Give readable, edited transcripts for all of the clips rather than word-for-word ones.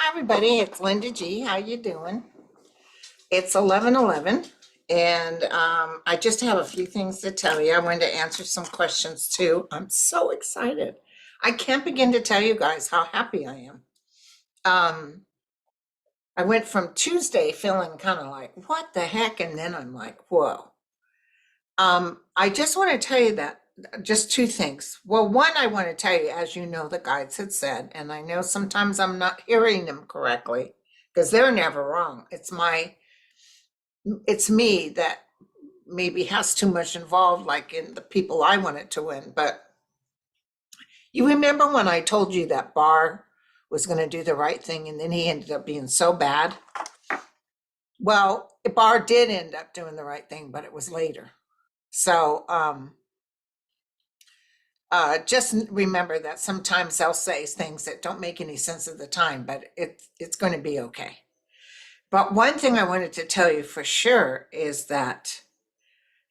Everybody, it's Linda G. How you doing? It's 11:11, and I just have a few things to tell you. I wanted to answer some questions too. I'm so excited. I can't begin to tell you guys how happy I am. Um, I went from Tuesday feeling kind of like, what the heck? And then I'm like, whoa. I just want to tell you that just two things. Well, one, I want to tell you, as you know, the guides had said, and I know sometimes I'm not hearing them correctly because they're never wrong. It's me that maybe has too much involved, like in the people I wanted to win. But you remember when I told you that Barr was going to do the right thing and then he ended up being so bad? Well, Barr did end up doing the right thing, but it was later. So just remember that sometimes they'll say things that don't make any sense at the time, but it's going to be okay. But one thing I wanted to tell you for sure is that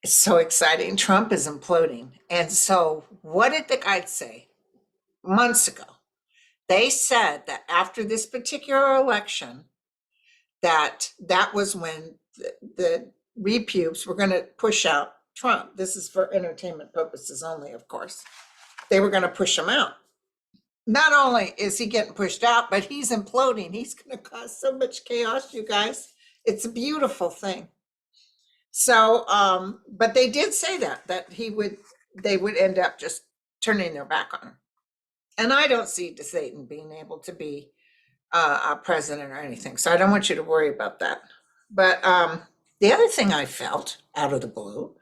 it's so exciting. Trump is imploding. And so what did the guys say months ago? They said that after this particular election, that was when the repubes were going to push out Trump. This is for entertainment purposes only, of course. They were going to push him out. Not only is he getting pushed out, but he's imploding. He's going to cause so much chaos, you guys. It's a beautiful thing. So, but they did say that they would end up just turning their back on him. And I don't see Satan being able to be a president or anything. So I don't want you to worry about that. But the other thing I felt out of the blue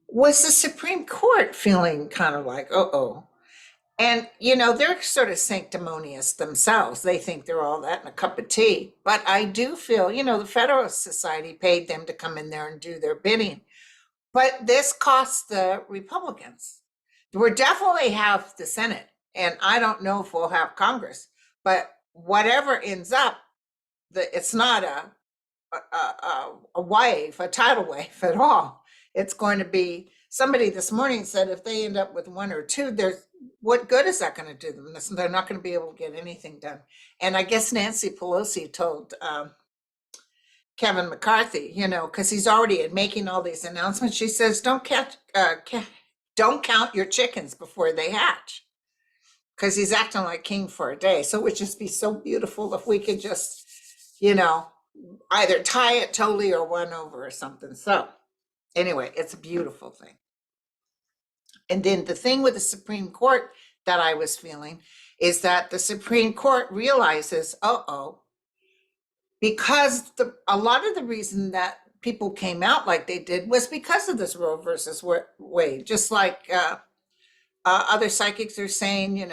was the Supreme Court feeling kind of like, uh-oh. And, they're sort of sanctimonious themselves. They think they're all that in a cup of tea. But I do feel, the Federalist Society paid them to come in there and do their bidding. But this costs the Republicans. We'll definitely have the Senate. And I don't know if we'll have Congress. But whatever ends up, it's not a wave, a tidal wave at all. It's going to be, somebody this morning said if they end up with one or two, what good is that going to do them? They're not going to be able to get anything done. And I guess Nancy Pelosi told Kevin McCarthy, because he's already making all these announcements. She says, don't count your chickens before they hatch, because he's acting like king for a day. So it would just be so beautiful if we could just, either tie it totally or one over or something. So anyway, it's a beautiful thing. And then the thing with the Supreme Court that I was feeling is that the Supreme Court realizes, because a lot of the reason that people came out like they did was because of this Roe versus Wade. Just like other psychics are saying,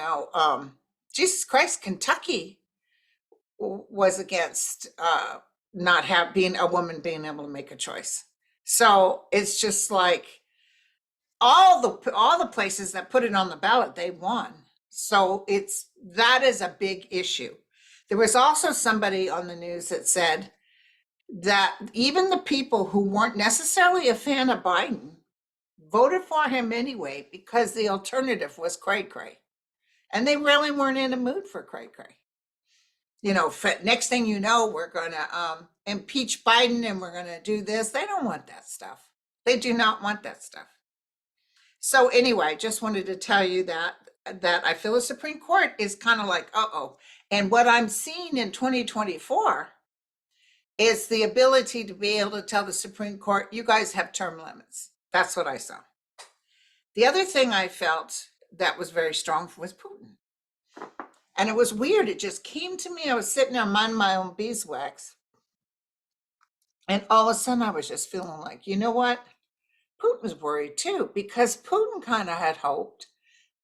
Jesus Christ, Kentucky was against not being a woman being able to make a choice. So it's just like all the places that put it on the ballot, they won. So that is a big issue. There was also somebody on the news that said that even the people who weren't necessarily a fan of Biden voted for him anyway because the alternative was cray-cray. And they really weren't in a mood for cray-cray. Next thing you know, we're going to impeach Biden and we're going to do this. They don't want that stuff. They do not want that stuff. So anyway, I just wanted to tell you that I feel the Supreme Court is kind of like, And what I'm seeing in 2024 is the ability to be able to tell the Supreme Court, you guys have term limits. That's what I saw. The other thing I felt that was very strong was Putin. And it was weird. It just came to me. I was sitting there minding my own beeswax. And all of a sudden I was just feeling like, you know what? Putin was worried too, because Putin kind of had hoped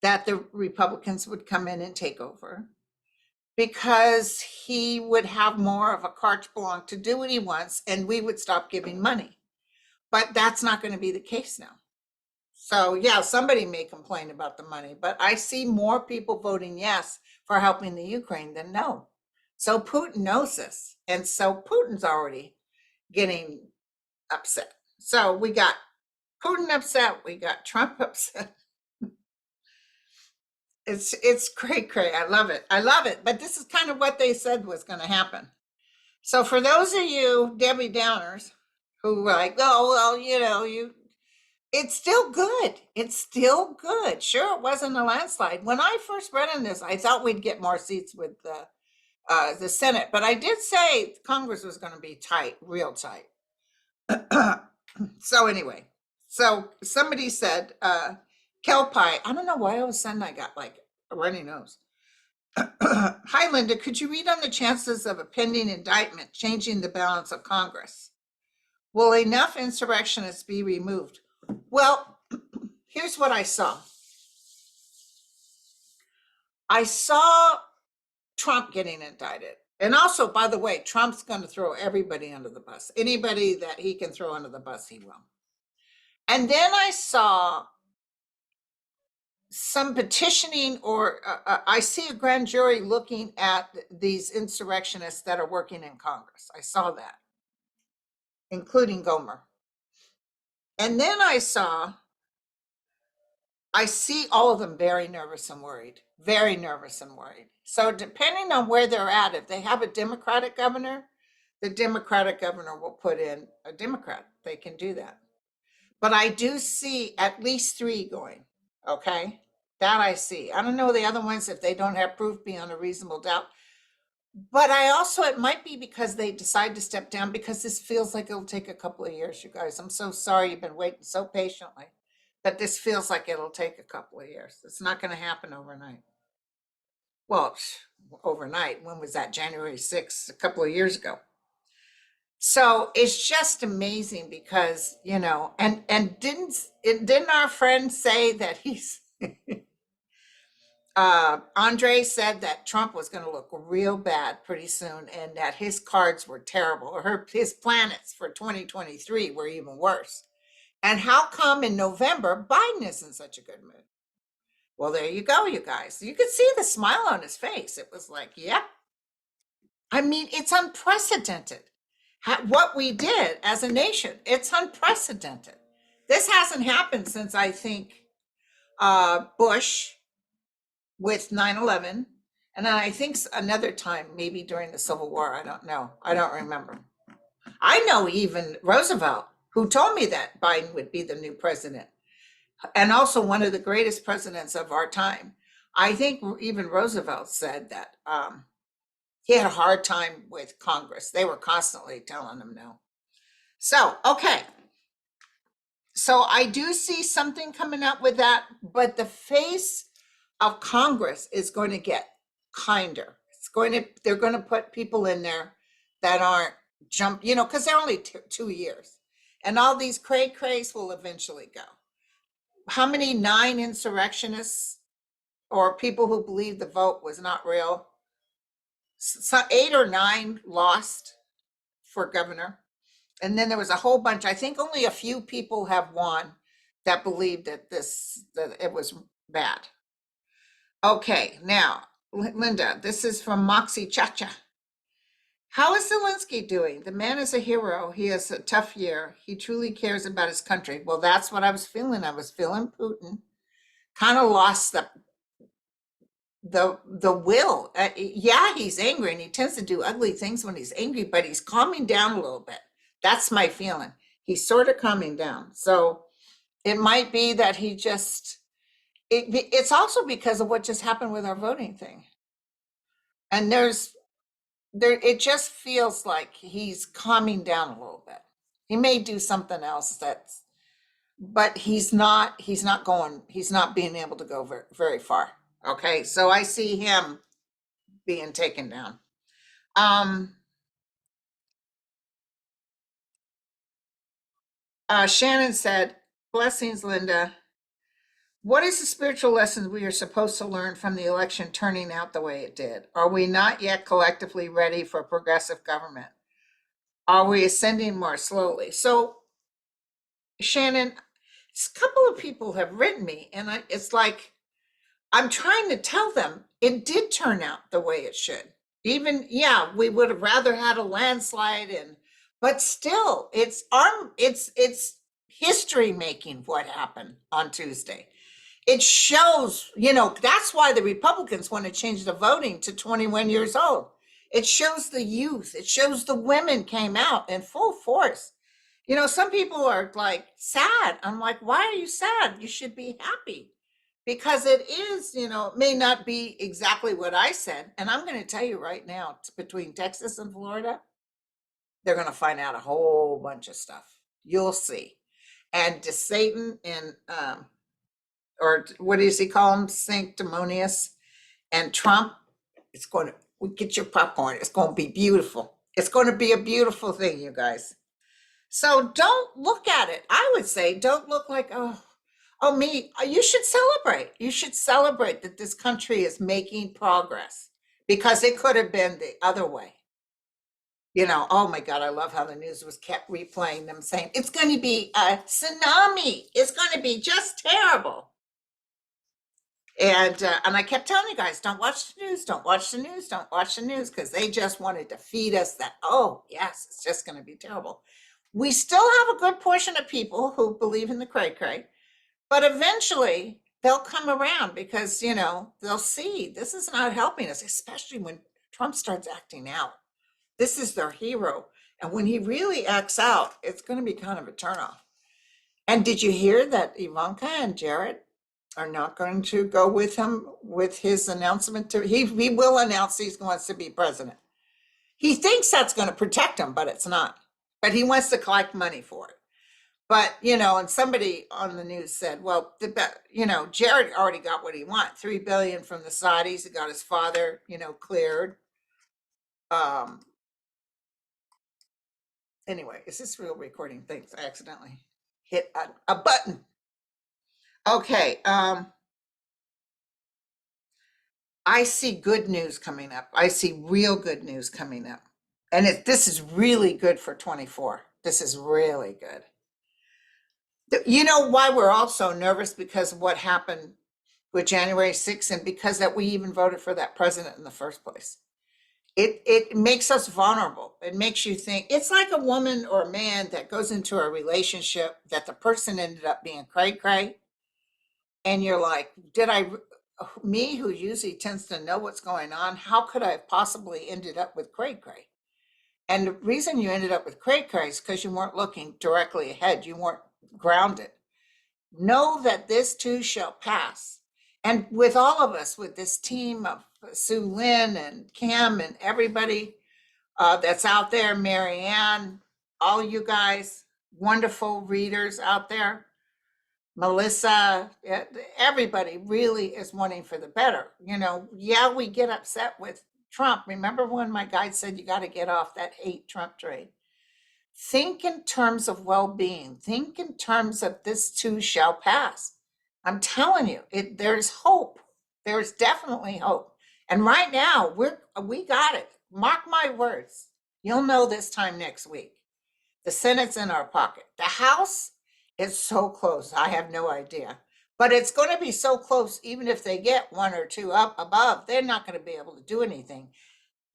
that the Republicans would come in and take over, because he would have more of a carte blanche to do what he wants and we would stop giving money. But that's not going to be the case now. So yeah, somebody may complain about the money, but I see more people voting yes for helping the Ukraine than no. So Putin knows this. And so Putin's already getting upset. So we got Putin upset, we got Trump upset. It's cray. I love it. I love it. But this is kind of what they said was going to happen. So for those of you Debbie Downers who were like, oh well, it's still good. It's still good. Sure, it wasn't a landslide. When I first read in this, I thought we'd get more seats with the Senate, but I did say Congress was going to be tight, real tight. So anyway, so somebody said, Kelpie, I don't know why all of a sudden I got like a runny nose. Hi, Linda, could you read on the chances of a pending indictment changing the balance of Congress? Will enough insurrectionists be removed? Well, here's what I saw. I saw Trump getting indicted. And also, by the way, Trump's going to throw everybody under the bus. Anybody that he can throw under the bus, he will. And then I saw some petitioning, or I see a grand jury looking at these insurrectionists that are working in Congress. I saw that, including Gomer. And then I see all of them very nervous and worried, very nervous and worried. So depending on where they're at, if they have a Democratic governor, the Democratic governor will put in a Democrat. They can do that. But I do see at least 3 going, okay? That I see. I don't know the other ones if they don't have proof beyond a reasonable doubt. But I also, it might be because they decide to step down, because this feels like it'll take a couple of years, you guys. I'm so sorry you've been waiting so patiently. But this feels like it'll take a couple of years. It's not going to happen overnight. Well, overnight, when was that? January 6th, a couple of years ago. So it's just amazing because, and didn't our friend say that he's Andre said that Trump was going to look real bad pretty soon, and that his cards were terrible, or his planets for 2023 were even worse. And how come in November Biden is in such a good mood? Well, there you go, you guys. You could see the smile on his face. It was like, yep. I mean, it's unprecedented. What we did as a nation, it's unprecedented. This hasn't happened since, I think, Bush with 9/11. And then I think another time, maybe during the Civil War. I don't know. I don't remember. I know even Roosevelt, who told me that Biden would be the new president, and also one of the greatest presidents of our time. I think even Roosevelt said that he had a hard time with Congress. They were constantly telling him no. So, okay. So I do see something coming up with that, but the face of Congress is going to get kinder. They're going to put people in there that aren't because they're only 2 years. And all these cray-crays will eventually go. How many 9 insurrectionists or people who believe the vote was not real? So 8 or 9 lost for governor. And then there was a whole bunch. I think only a few people have won that believed that it was bad. Okay, now, Linda, this is from Moxie Chacha. How is Zelensky doing? The man is a hero. He has a tough year. He truly cares about his country. Well, that's what I was feeling. I was feeling Putin kind of lost the will. Yeah, he's angry, and he tends to do ugly things when he's angry, but he's calming down a little bit. That's my feeling. He's sort of calming down. So it might be that he just, it's also because of what just happened with our voting thing. And it just feels like he's calming down a little bit. He may do something else but he's not being able to go very, very far. Okay, so I see him being taken down. Shannon said, blessings, Linda. What is the spiritual lessons we are supposed to learn from the election turning out the way it did? Are we not yet collectively ready for progressive government? Are we ascending more slowly? So, Shannon, a couple of people have written me, and it's like, I'm trying to tell them it did turn out the way it should. Even, yeah, we would have rather had a landslide, but still, it's history making what happened on Tuesday. It shows, that's why the Republicans want to change the voting to 21 years old. It shows the youth, it shows the women came out in full force. Some people are like sad. I'm like, why are you sad? You should be happy because it is, it may not be exactly what I said. And I'm going to tell you right now, between Texas and Florida, they're going to find out a whole bunch of stuff. You'll see. And to Satan and, or what does he call him? Sanctimonious and Trump, it's going to get your popcorn. It's going to be beautiful. It's going to be a beautiful thing, you guys. So don't look at it. I would say don't look like, oh me. You should celebrate. You should celebrate that this country is making progress because it could have been the other way. Oh my God, I love how the news was kept replaying them saying it's going to be a tsunami. It's going to be just terrible. And I kept telling you guys, don't watch the news, don't watch the news, don't watch the news, because they just wanted to feed us that, oh yes, it's just going to be terrible. We still have a good portion of people who believe in the cray-cray, but eventually they'll come around because, they'll see this is not helping us, especially when Trump starts acting out. This is their hero. And when he really acts out, it's going to be kind of a turnoff. And did you hear that Ivanka and Jared are not going to go with him with his announcement? He will announce he wants to be president. He thinks that's going to protect him, but it's not. But he wants to collect money for it. But, and somebody on the news said, well, Jared already got what he wants, $3 billion from the Saudis. He got his father, cleared. Anyway, is this real recording? Thanks. I accidentally hit a button. Okay. I see good news coming up. I see real good news coming up. And this is really good for 24. This is really good. You know why we're all so nervous? Because of what happened with January 6th and because that we even voted for that president in the first place. It makes us vulnerable. It makes you think. It's like a woman or a man that goes into a relationship that the person ended up being cray-cray. And you're like, me who usually tends to know what's going on, how could I have possibly ended up with cray-cray? And the reason you ended up with cray-cray is because you weren't looking directly ahead. You weren't grounded. Know that this too shall pass. And with all of us, with this team of Sue Lynn and Kim and everybody that's out there, Marianne, all you guys, wonderful readers out there, Melissa, everybody really is wanting for the better. Yeah, we get upset with Trump. Remember when my guide said you got to get off that hate Trump train? Think in terms of well-being. Think in terms of this too shall pass. I'm telling you, there's hope. There's definitely hope. And right now, we got it. Mark my words. You'll know this time next week. The Senate's in our pocket. The House is so close. I have no idea. But it's going to be so close, even if they get one or two up above, they're not going to be able to do anything.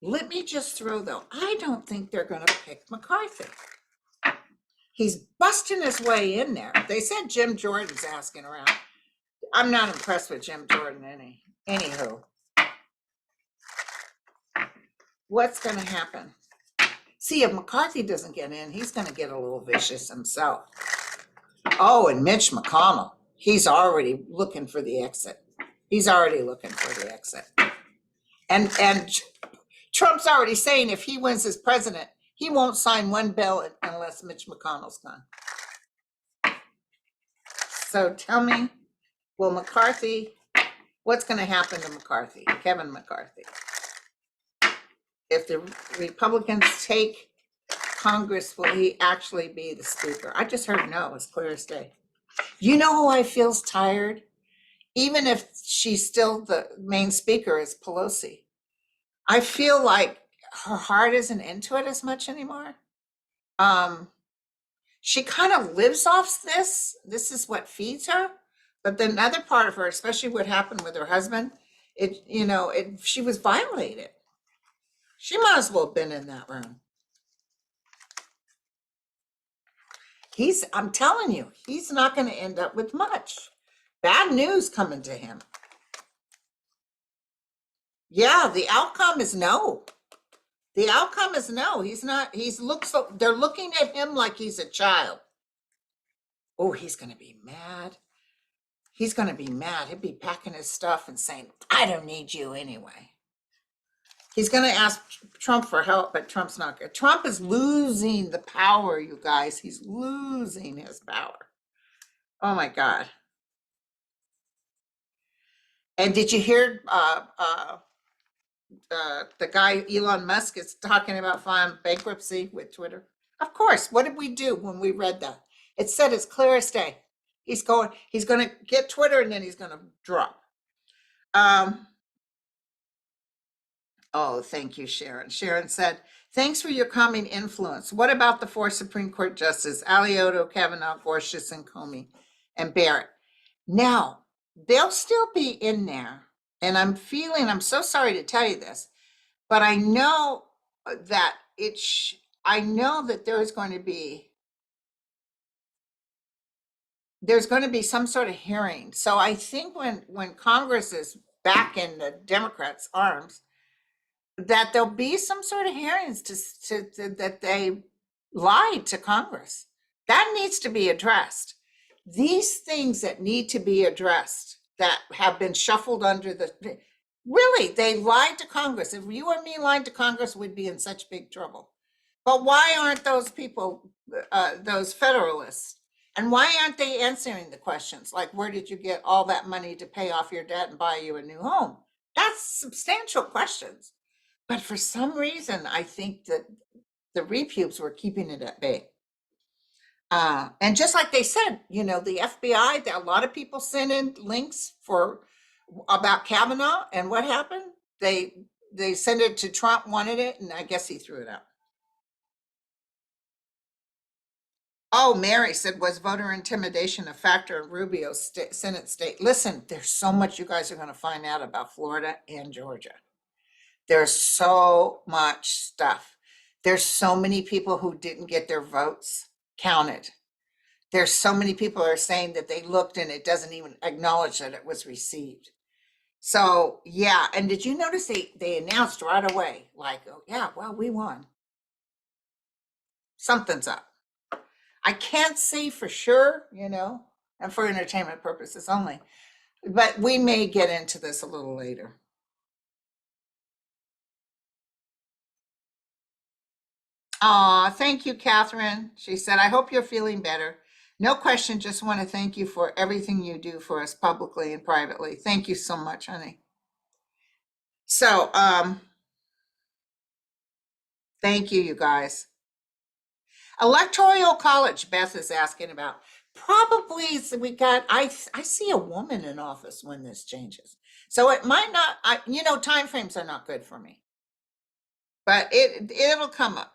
Let me just throw, though, I don't think they're going to pick McCarthy. He's busting his way in there. They said Jim Jordan's asking around. I'm not impressed with Jim Jordan anywho. What's going to happen? See, if McCarthy doesn't get in, he's going to get a little vicious himself. Oh, and Mitch McConnell, he's already looking for the exit. He's already looking for the exit. And Trump's already saying if he wins as president, he won't sign one bill unless Mitch McConnell's gone. So tell me, will McCarthy, what's going to happen to McCarthy, Kevin McCarthy? If the Republicans take Congress, will he actually be the speaker? I just heard no, as clear as day. You know who I feels tired? Even if she's still the main speaker, is Pelosi. I feel like her heart isn't into it as much anymore. She kind of lives off this. This is what feeds her. But the other part of her, especially what happened with her husband, she was violated. She might as well have been in that room. I'm telling you, he's not going to end up with much. Bad news coming to him. Yeah, the outcome is no. The outcome is no. He's not, they're looking at him like he's a child. Oh, he's going to be mad. He's going to be mad. He'll be packing his stuff and saying, I don't need you anyway. He's going to ask Trump for help, but Trump's not good. Trump is losing the power, you guys. He's losing his power. Oh my God. And did you hear the guy Elon Musk is talking about filing bankruptcy with Twitter? Of course. What did we do when we read that? It said as clear as day. He's going to get Twitter and then he's going to drop. Oh, thank you, Sharon. Sharon said, thanks for your calming influence. What about the four Supreme Court justices, Alito, Kavanaugh, Gorsuch, and Comey, and Barrett? Now, they'll still be in there. And I'm so sorry to tell you this, but I know that I know that there's going to be some sort of hearing. So I think when Congress is back in the Democrats' arms, that there'll be some sort of hearings that they lied to Congress. That needs to be addressed. These things that need to be addressed that have been shuffled under really, they lied to Congress. If you or me lied to Congress, we'd be in such big trouble. But why aren't those people, those Federalists, and why aren't they answering the questions? Like, where did you get all that money to pay off your debt and buy you a new home? That's substantial questions. But for some reason, I think that the repubes were keeping it at bay. And just like they said, the FBI, a lot of people sent in links about Kavanaugh, and what happened? They sent it to Trump, wanted it, and I guess he threw it out. Oh, Mary said, was voter intimidation a factor in Rubio's Senate state? Listen, there's so much you guys are going to find out about Florida and Georgia. There's so much stuff. There's so many people who didn't get their votes counted. There's so many people are saying that they looked and it doesn't even acknowledge that it was received. So yeah, and did you notice they announced right away, like, oh yeah, well, we won. Something's up. I can't say for sure, and for entertainment purposes only, but we may get into this a little later. Aw, thank you, Catherine. She said, I hope you're feeling better. No question, just want to thank you for everything you do for us publicly and privately. Thank you so much, honey. So, thank you, you guys. Electoral college, Beth is asking about. Probably I see a woman in office when this changes. So it might not, time frames are not good for me. But it'll come up.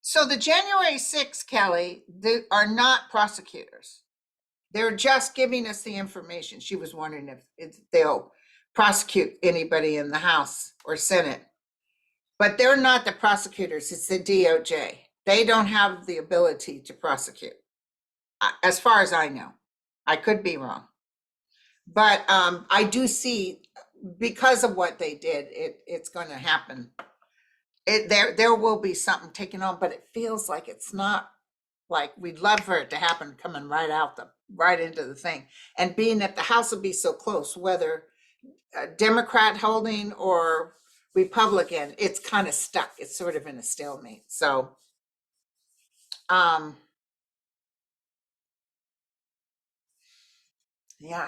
So the January 6th, Kelly, they are not prosecutors. They're just giving us the information. She was wondering if they'll prosecute anybody in the House or Senate. But they're not the prosecutors, it's the DOJ. They don't have the ability to prosecute, as far as I know. I could be wrong. But I do see, because of what they did, it's going to happen. There will be something taken on, but it feels like it's not, like we'd love for it to happen coming right into the thing. And being that the House will be so close, whether a Democrat holding or Republican, it's kind of stuck. It's sort of in a stalemate. So, yeah,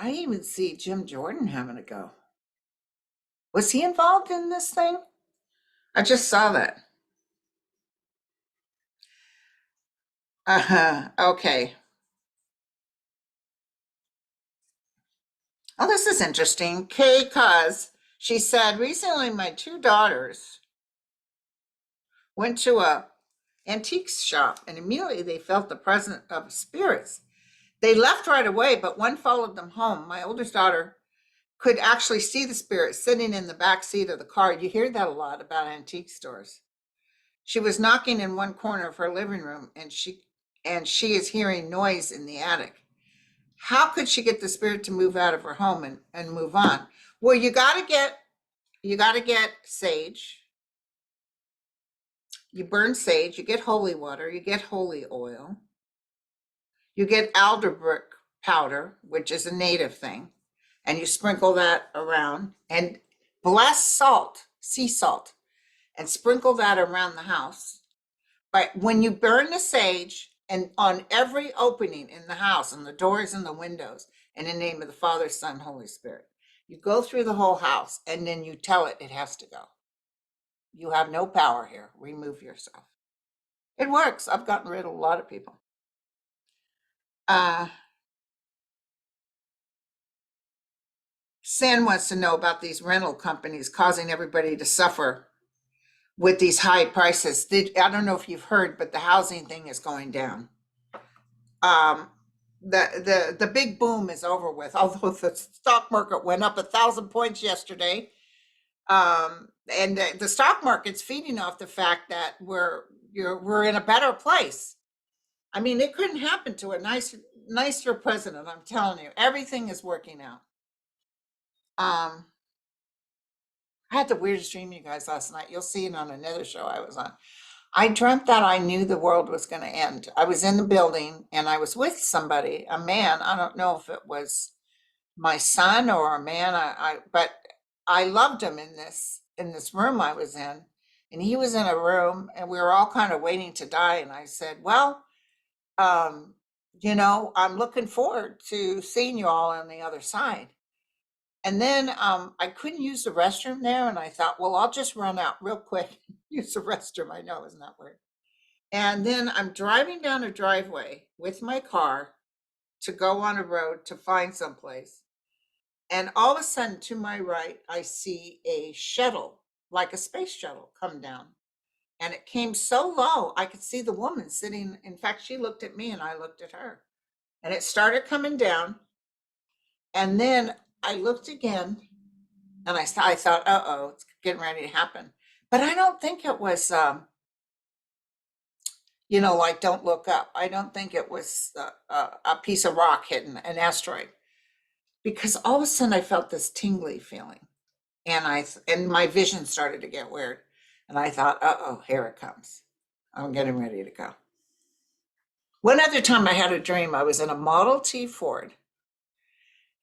I even see Jim Jordan having a go. Was he involved in this thing? I just saw that. Okay. Oh, this is interesting. Kay Cuz, she said, recently my two daughters went to a antiques shop and immediately they felt the presence of spirits. They left right away, but one followed them home. My oldest daughter could actually see the spirit sitting in the back seat of the car. You hear that a lot about antique stores. She was knocking in one corner of her living room and she and she is hearing noise in the attic. How could she get the spirit to move out of her home and move on? Well, you got to get sage. You burn sage, you get holy water, you get holy oil, you get elderberry powder, which is a native thing, and you sprinkle that around, and bless salt, sea salt, and sprinkle that around the house. But when you burn the sage and on every opening in the house, and the doors and the windows, in the name of the Father, Son, Holy Spirit, you go through the whole house and then you tell it it has to go. You have no power here. Remove yourself. It works. I've gotten rid of a lot of people. Uh, San wants to know about these rental companies causing everybody to suffer with these high prices. I don't know if you've heard, but the housing thing is going down. Um, the big boom is over with. Although the stock market went up 1,000 points yesterday, and the stock market's feeding off the fact that we're in a better place. I mean, it couldn't happen to a nicer president. I'm telling you, everything is working out. Um, I had the weirdest dream, you guys, last night. You'll see it on another show I was on. I dreamt that I knew the world was going to end. I was in the building and I was with somebody, a man. I don't know if it was my son or a man. But I loved him in this room I was in, and he was in a room, and we were all kind of waiting to die. And I said, "Well, um, I'm looking forward to seeing you all on the other side." And then I couldn't use the restroom there, and I thought, well, I'll just run out real quick, use the restroom. I know, isn't that weird? And then I'm driving down a driveway with my car to go on a road to find someplace. And all of a sudden, to my right, I see a shuttle, like a space shuttle, come down. And it came so low, I could see the woman sitting. In fact, she looked at me and I looked at her. And it started coming down. And then I looked again and I thought, uh-oh, it's getting ready to happen. But I don't think it was, like don't look up. I don't think it was a piece of rock hitting an asteroid, because all of a sudden I felt this tingly feeling, and my vision started to get weird, and I thought, uh-oh, here it comes. I'm getting ready to go. One other time I had a dream. I was in a Model T Ford,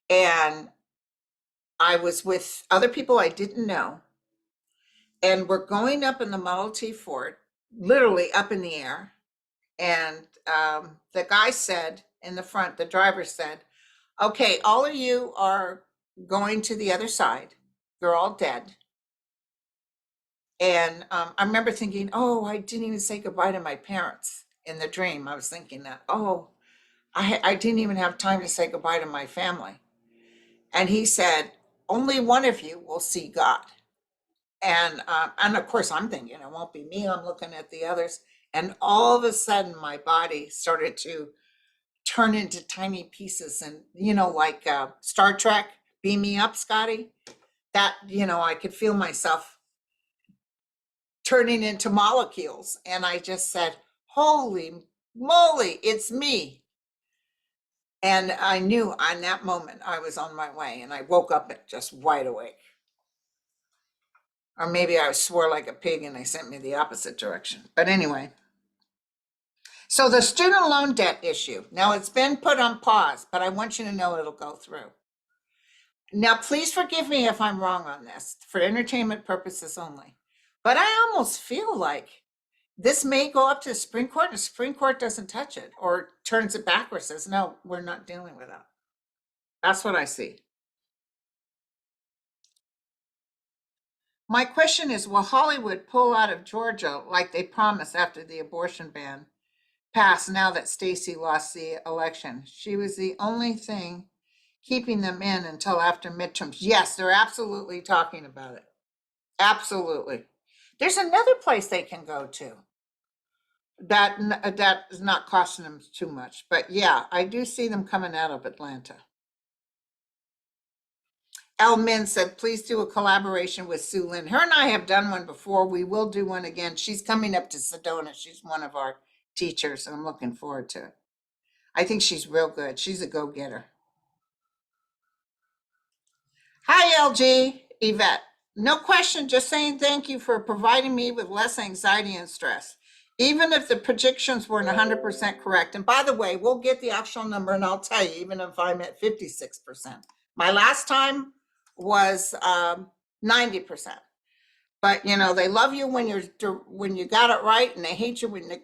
and I was with other people I didn't know, and we're going up in the Model T Ford, literally up in the air. And the guy said in the front, the driver said, okay, all of you are going to the other side. You're all dead. And I remember thinking, oh, I didn't even say goodbye to my parents in the dream. I was thinking that, oh, I didn't even have time to say goodbye to my family. And he said, only one of you will see God. And of course, I'm thinking it won't be me. I'm looking at the others. And all of a sudden, my body started to turn into tiny pieces. And, like Star Trek, beam me up, Scotty. That, I could feel myself turning into molecules. And I just said, holy moly, it's me. And I knew on that moment I was on my way, and I woke up just wide awake. Or maybe I swore like a pig and they sent me the opposite direction. But anyway, so the student loan debt issue. Now it's been put on pause, but I want you to know it'll go through. Now, please forgive me if I'm wrong on this, for entertainment purposes only. But I almost feel like this may go up to the Supreme Court, and the Supreme Court doesn't touch it or turns it back or says, no, we're not dealing with that. That's what I see. My question is, will Hollywood pull out of Georgia like they promised after the abortion ban passed now that Stacey lost the election? She was the only thing keeping them in until after midterms. Yes, they're absolutely talking about it. Absolutely. There's another place they can go to that is not costing them too much. But yeah, I do see them coming out of Atlanta. El Min said, please do a collaboration with Sue Lynn. Her and I have done one before. We will do one again. She's coming up to Sedona. She's one of our teachers, and I'm looking forward to it. I think she's real good. She's a go-getter. Hi, LG, Yvette. No question, just saying thank you for providing me with less anxiety and stress, even if the predictions weren't 100% correct. And by the way, we'll get the actual number and I'll tell you, even if I'm at 56%. My last time was 90%. But you know, they love you when you got it right, and they hate you when they.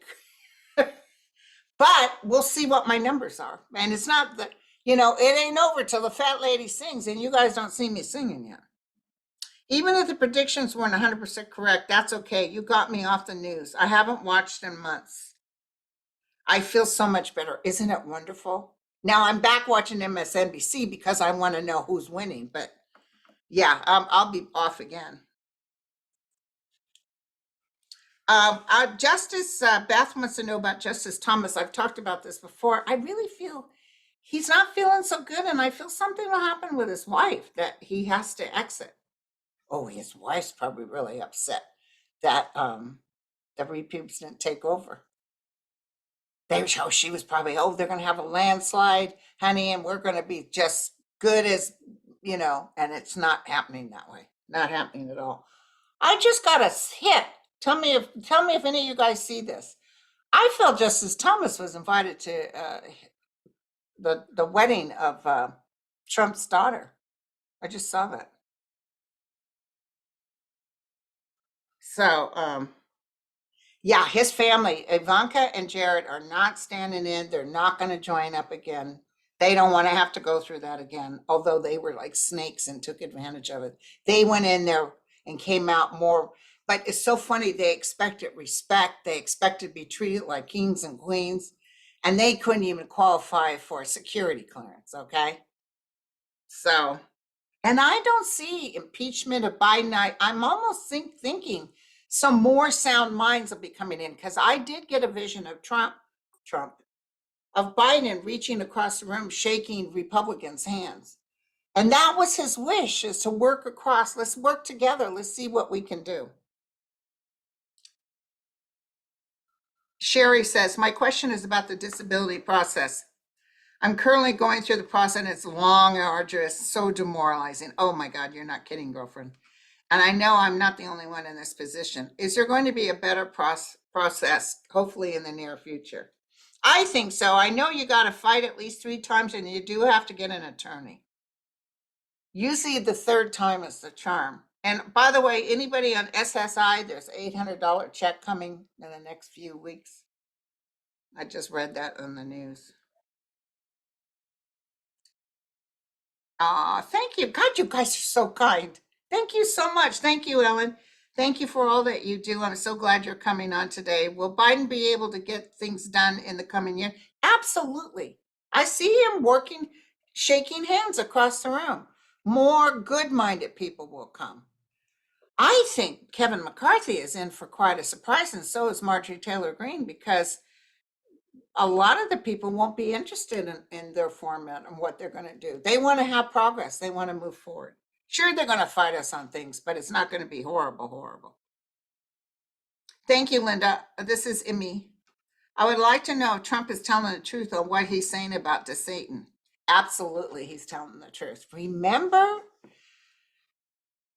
But we'll see what my numbers are, and it's not that, you know, it ain't over till the fat lady sings, and you guys don't see me singing yet. Even if the predictions weren't 100% correct, that's okay. You got me off the news. I haven't watched in months. I feel so much better. Isn't it wonderful? Now I'm back watching MSNBC because I want to know who's winning. But yeah, I'll be off again. Justice Beth wants to know about Justice Thomas. I've talked about this before. I really feel he's not feeling so good, and I feel something will happen with his wife that he has to exit. Oh, his wife's probably really upset that the repubes didn't take over. She was probably, oh, they're going to have a landslide, honey, and we're going to be just good as, you know, and it's not happening that way. Not happening at all. I just got a hit. Tell me if any of you guys see this. I felt Justice Thomas was invited to the wedding of Trump's daughter. I just saw that. So yeah, his family, Ivanka and Jared, are not standing in. They're not going to join up again. They don't want to have to go through that again, although they were like snakes and took advantage of it. They went in there and came out more. But it's so funny. They expected respect. They expected to be treated like kings and queens. And they couldn't even qualify for a security clearance. Okay. So, and I don't see impeachment of Biden. I'm almost thinking some more sound minds will be coming in, because I did get a vision of Trump, of Biden reaching across the room, shaking Republicans' hands. And that was his wish, is to work across. Let's work together. Let's see what we can do. Sherry says, my question is about the disability process. I'm currently going through the process, and it's long, arduous, so demoralizing. Oh my God, you're not kidding, girlfriend. And I know I'm not the only one in this position. Is there going to be a better process, hopefully in the near future? I think so. I know you got to fight at least 3 times, and you do have to get an attorney. Usually the third time is the charm. And by the way, anybody on SSI, there's $800 check coming in the next few weeks. I just read that on the news. Thank you. God, you guys are so kind. Thank you so much. Thank you, Ellen. Thank you for all that you do. I'm so glad you're coming on today. Will Biden be able to get things done in the coming year? Absolutely. I see him working, shaking hands across the room. More good-minded people will come. I think Kevin McCarthy is in for quite a surprise, and so is Marjorie Taylor Greene, because a lot of the people won't be interested in their format and what they're going to do. They want to have progress. They want to move forward. Sure, they're going to fight us on things, but it's not going to be horrible, horrible. Thank you, Linda. This is Emmy. I would like to know if Trump is telling the truth on what he's saying about DeSatan. Absolutely, he's telling the truth. Remember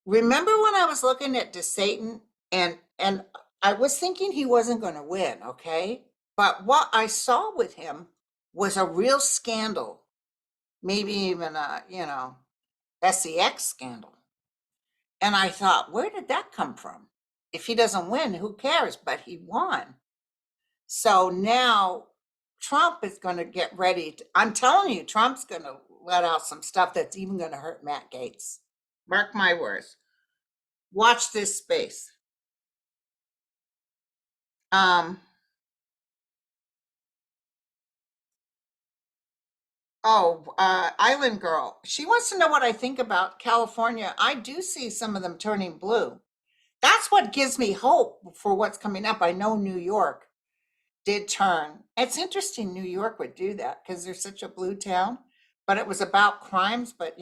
when I was looking at DeSatan, and I was thinking he wasn't going to win, okay? But what I saw with him was a real scandal, maybe even a, SEX scandal. And I thought, where did that come from? If he doesn't win, who cares? But he won. So now Trump is going to get ready I'm telling you, Trump's going to let out some stuff that's even going to hurt Matt Gaetz. Mark my words. Watch this space. Island Girl. She wants to know what I think about California. I do see some of them turning blue. That's what gives me hope for what's coming up. I know New York did turn. It's interesting New York would do that because they're such a blue town, but it was about crimes. But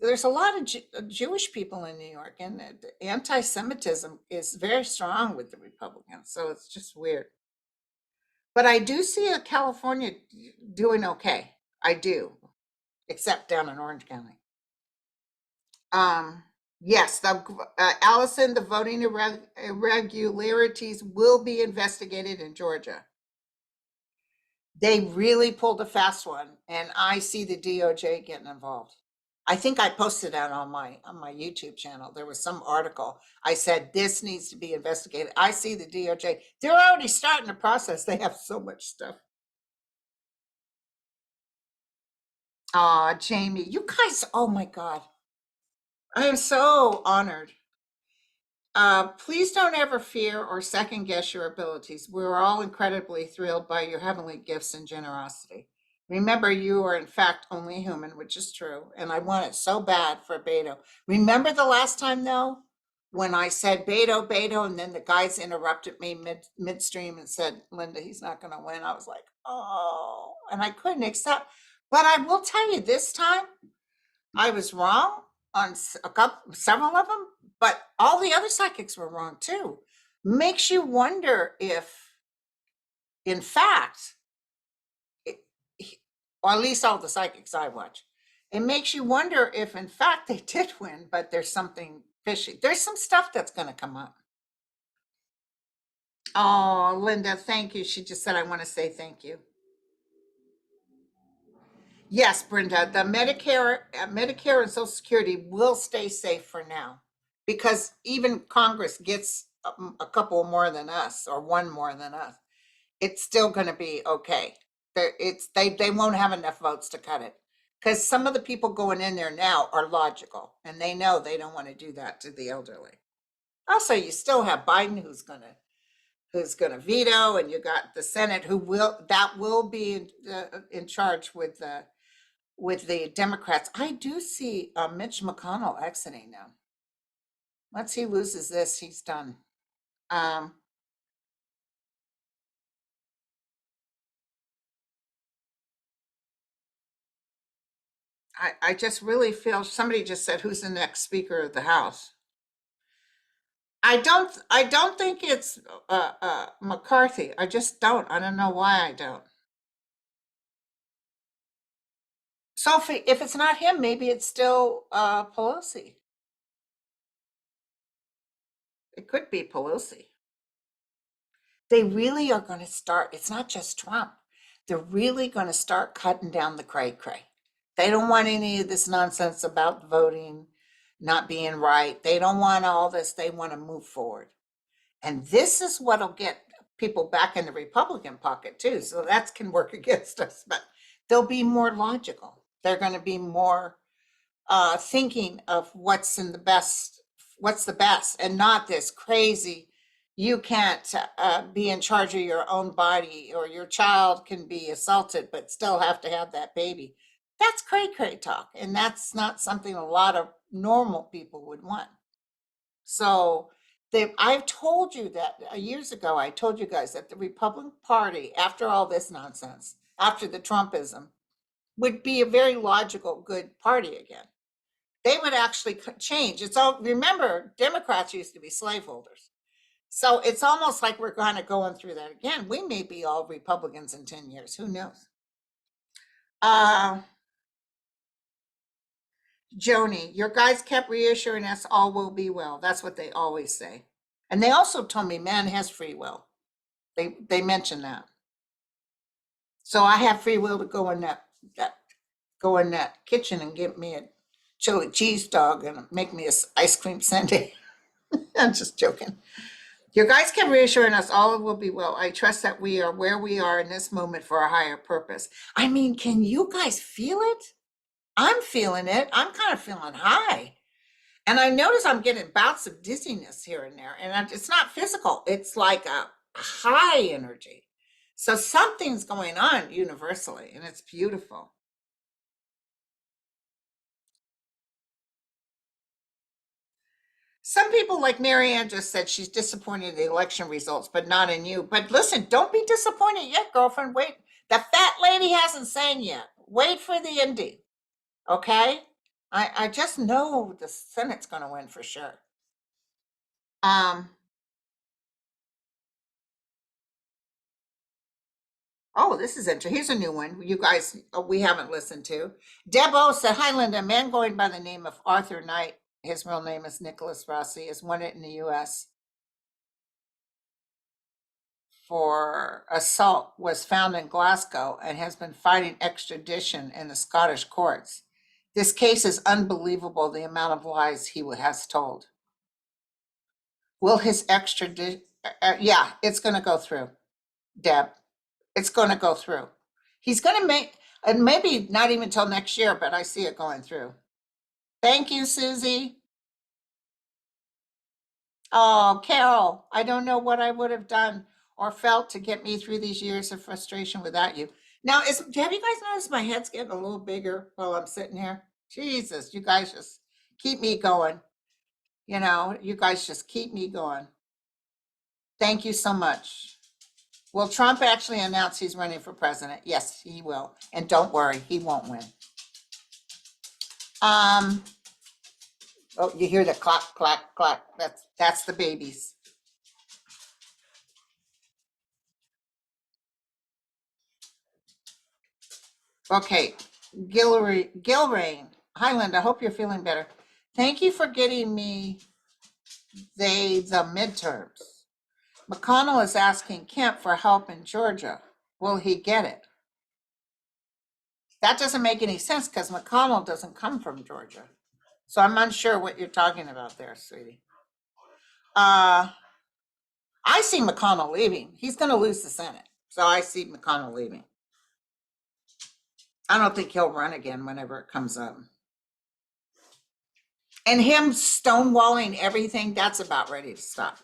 there's a lot of Jewish people in New York, and the anti-Semitism is very strong with the Republicans. So it's just weird. But I do see a California doing okay. I do, except down in Orange County. Um, yes, Allison, the voting irregularities will be investigated in Georgia. They really pulled a fast one, and I see the DOJ getting involved. I think I posted that on my YouTube channel. There was some article. I said this needs to be investigated. I see the DOJ. They're already starting the process. They have so much stuff. Jamie, you guys, oh my God. I am so honored. Please don't ever fear or second guess your abilities. We're all incredibly thrilled by your heavenly gifts and generosity. Remember, you are in fact only human, which is true. And I want it so bad for Beto. Remember the last time, though, when I said Beto, Beto, and then the guys interrupted me midstream and said, Linda, he's not going to win. I was like, oh, and I couldn't accept. But I will tell you, this time I was wrong on several of them, but all the other psychics were wrong too. Makes you wonder if, in fact, or at least all the psychics I watch, it makes you wonder if, in fact, they did win, but there's something fishy. There's some stuff that's going to come up. Oh, Linda, thank you. She just said, I want to say thank you. Yes, Brenda, the Medicare and Social Security will stay safe for now because even Congress gets a couple more than us or one more than us. It's still going to be okay. They won't have enough votes to cut it because some of the people going in there now are logical and they know they don't want to do that to the elderly. Also, you still have Biden who's gonna veto, and you got the Senate who will be in charge with the Democrats. I do see Mitch McConnell exiting now. Once he loses this, he's done. Um, I just really feel somebody just said, "Who's the next Speaker of the House?" I don't think it's McCarthy. I just don't. I don't know why I don't. So if it's not him, maybe it's still Pelosi. It could be Pelosi. They really are going to start. It's not just Trump. They're really going to start cutting down the cray cray. They don't want any of this nonsense about voting not being right. They don't want all this. They want to move forward. And this is what'll get people back in the Republican pocket too. So that can work against us, but they'll be more logical. They're going to be more thinking of what's the best, and not this crazy. You can't be in charge of your own body, or your child can be assaulted but still have to have that baby. That's cray cray talk, and that's not something a lot of normal people would want. So I've told you that years ago. I told you guys that the Republican Party, after all this nonsense, after the Trumpism, would be a very logical, good party again. They would actually change. It's all, remember, Democrats used to be slaveholders. So it's almost like we're kind of going through that again. We may be all Republicans in 10 years. Who knows? Uh, Joni, your guys kept reassuring us all will be well. That's what they always say. And they also told me man has free will. They mentioned that. So I have free will to go in that kitchen and get me a chili cheese dog and make me a ice cream sundae. I'm just joking. Your guys kept reassuring us all will be well. I trust that we are where we are in this moment for a higher purpose. I mean, can you guys feel it? I'm feeling it. I'm kind of feeling high. And I notice I'm getting bouts of dizziness here and there. And it's not physical, it's like a high energy. So something's going on universally, and it's beautiful. Some people, like Marianne just said, she's disappointed in the election results, but not in you. But listen, don't be disappointed yet, girlfriend. Wait, the fat lady hasn't sang yet. Wait for the ending, okay? I just know the Senate's going to win for sure. Um, oh, this is interesting. Here's a new one. You guys, we haven't listened to. Deb O said, "Hi, Linda. A man going by the name of Arthur Knight, his real name is Nicholas Rossi, is wanted in the U.S. for assault, was found in Glasgow and has been fighting extradition in the Scottish courts. This case is unbelievable, the amount of lies he has told. Will his extradition, yeah, it's going to go through, Deb. It's going to go through. He's going to make, and maybe not even till next year, but I see it going through. Thank you, Susie. Oh, Carol, I don't know what I would have done or felt to get me through these years of frustration without you. Now, have you guys noticed my head's getting a little bigger while I'm sitting here? Jesus, you guys just keep me going. You guys just keep me going. Thank you so much. Will Trump actually announce he's running for president? Yes, he will. And don't worry, he won't win. Oh, you hear the clack, clack, clack. That's the babies. Okay, Gilrain. Hi, Linda. Hope you're feeling better. Thank you for getting me the midterms. McConnell is asking Kemp for help in Georgia. Will he get it? That doesn't make any sense because McConnell doesn't come from Georgia. So I'm unsure what you're talking about there, sweetie. I see McConnell leaving. He's going to lose the Senate. So I see McConnell leaving. I don't think he'll run again whenever it comes up. And him stonewalling everything, that's about ready to stop.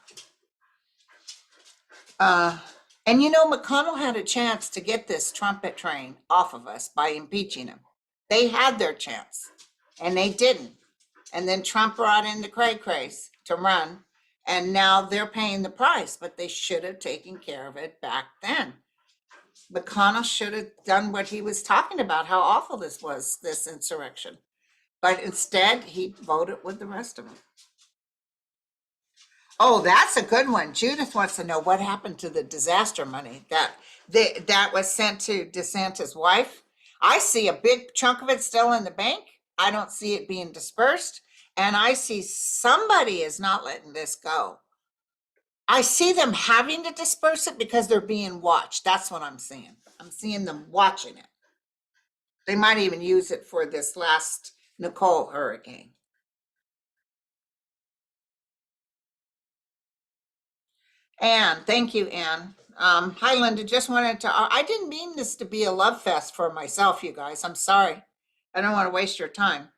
And McConnell had a chance to get this trumpet train off of us by impeaching him. They had their chance, and they didn't. And then Trump brought in the cray-crays to run, and now they're paying the price, but they should have taken care of it back then. McConnell should have done what he was talking about, how awful this was, this insurrection. But instead, he voted with the rest of them. Oh, that's a good one. Judith wants to know what happened to the disaster money that was sent to DeSantis' wife. I see a big chunk of it still in the bank. I don't see it being dispersed. And I see somebody is not letting this go. I see them having to disperse it because they're being watched. That's what I'm seeing. I'm seeing them watching it. They might even use it for this last Nicole hurricane. Anne, thank you, Anne. Hi, Linda. Just wanted to, I didn't mean this to be a love fest for myself, you guys. I'm sorry. I don't want to waste your time.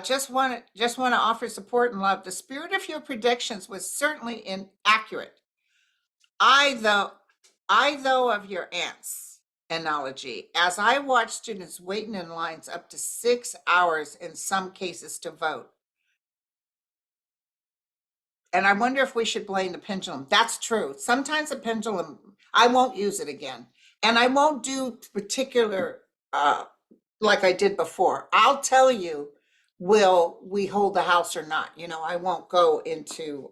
Just want to offer support and love. The spirit of your predictions was certainly inaccurate. I though of your ants analogy, as I watch students waiting in lines up to 6 hours in some cases to vote. And I wonder if we should blame the pendulum. That's true. Sometimes the pendulum, I won't use it again. And I won't do particular, like I did before. I'll tell you, will we hold the house or not? I won't go into,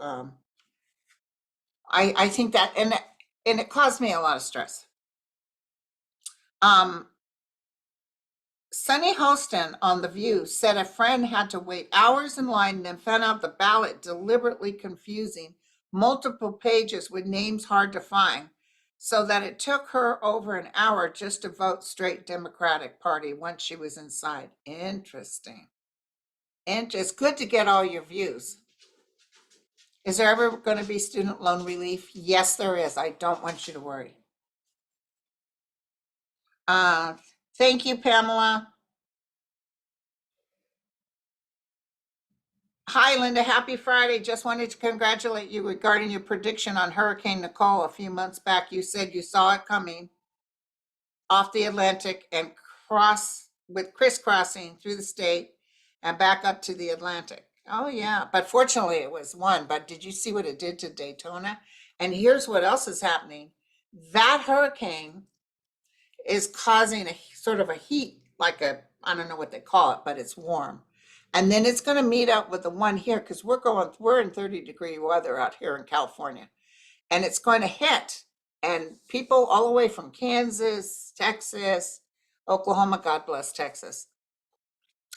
I think that, and it caused me a lot of stress. Sunny Hostin on The View said a friend had to wait hours in line and then found out the ballot deliberately confusing, multiple pages with names hard to find, so that it took her over an hour just to vote straight Democratic Party once she was inside. Interesting. And it's good to get all your views. Is there ever going to be student loan relief? Yes, there is. I don't want you to worry. Thank you, Pamela. Hi, Linda. Happy Friday. Just wanted to congratulate you regarding your prediction on Hurricane Nicole a few months back. You said you saw it coming off the Atlantic and crisscrossing through the state and back up to the Atlantic. Oh, yeah. But fortunately, it was one. But did you see what it did to Daytona? And here's what else is happening. That hurricane is causing a sort of a heat, like a I don't know what they call it, but it's warm. And then it's going to meet up with the one here because we're in 30-degree weather out here in California, and it's going to hit. And people all the way from Kansas, Texas, Oklahoma, God bless Texas,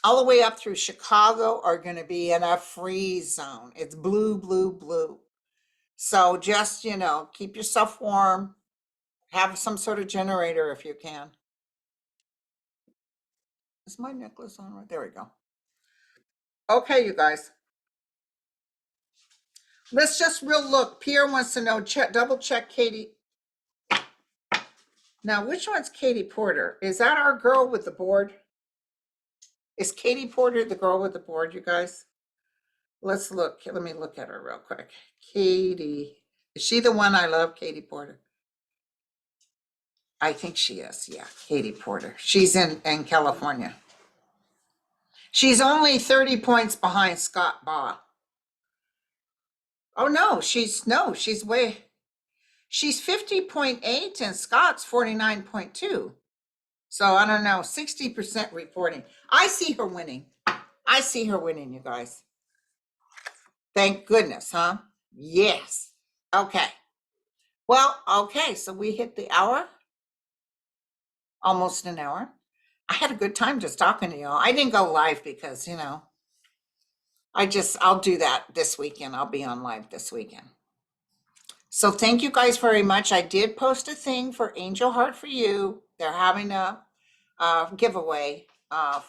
all the way up through Chicago are going to be in a freeze zone. It's blue, blue, blue. So just, keep yourself warm, have some sort of generator if you can. Is my necklace on right? There we go. Okay, you guys. Let's just real look. Pierre wants to know, double check Katie. Now, which one's Katie Porter? Is that our girl with the board? Is Katie Porter the girl with the board, you guys? Let's look. Let me look at her real quick. Katie. Is she the one I love, Katie Porter? I think she is. Yeah, Katie Porter. She's in California. She's only 30 points behind Scott Baugh. Oh no, she's 50.8 and Scott's 49.2. So I don't know, 60% reporting. I see her winning. I see her winning, you guys. Thank goodness, huh? Yes. Okay. Well, okay, so we hit the hour. Almost an hour. I had a good time just talking to y'all. I didn't go live because, I'll do that this weekend. I'll be on live this weekend. So thank you guys very much. I did post a thing for Angel Heart for You. They're having a giveaway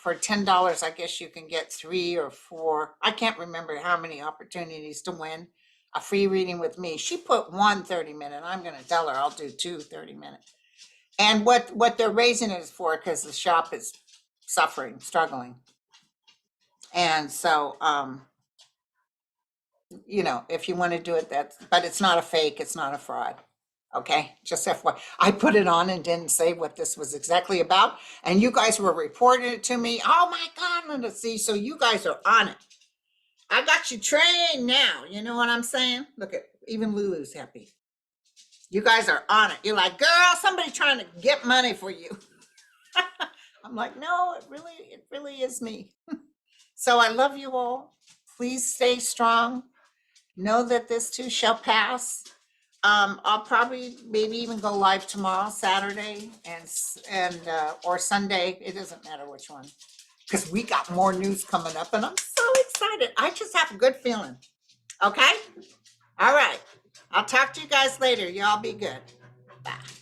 for $10. I guess you can get 3 or 4. I can't remember how many opportunities to win a free reading with me. She put 1 30-minute. I'm going to tell her I'll do 2 30-minute. And what they're raising it is for, because the shop is struggling. And so, if you want to do it, but it's not a fake, it's not a fraud. Okay, just FYI. I put it on and didn't say what this was exactly about. And you guys were reporting it to me. Oh my God, Linda, see, so you guys are on it. I got you trained now. You know what I'm saying? Look at, even Lulu's happy. You guys are on it. You're like, girl, somebody trying to get money for you. I'm like, no, it really is me. So I love you all. Please stay strong. Know that this too shall pass. I'll probably maybe even go live tomorrow, Saturday, and or Sunday. It doesn't matter which one, because we got more news coming up, and I'm so excited. I just have a good feeling. Okay. All right. I'll talk to you guys later. Y'all be good. Bye.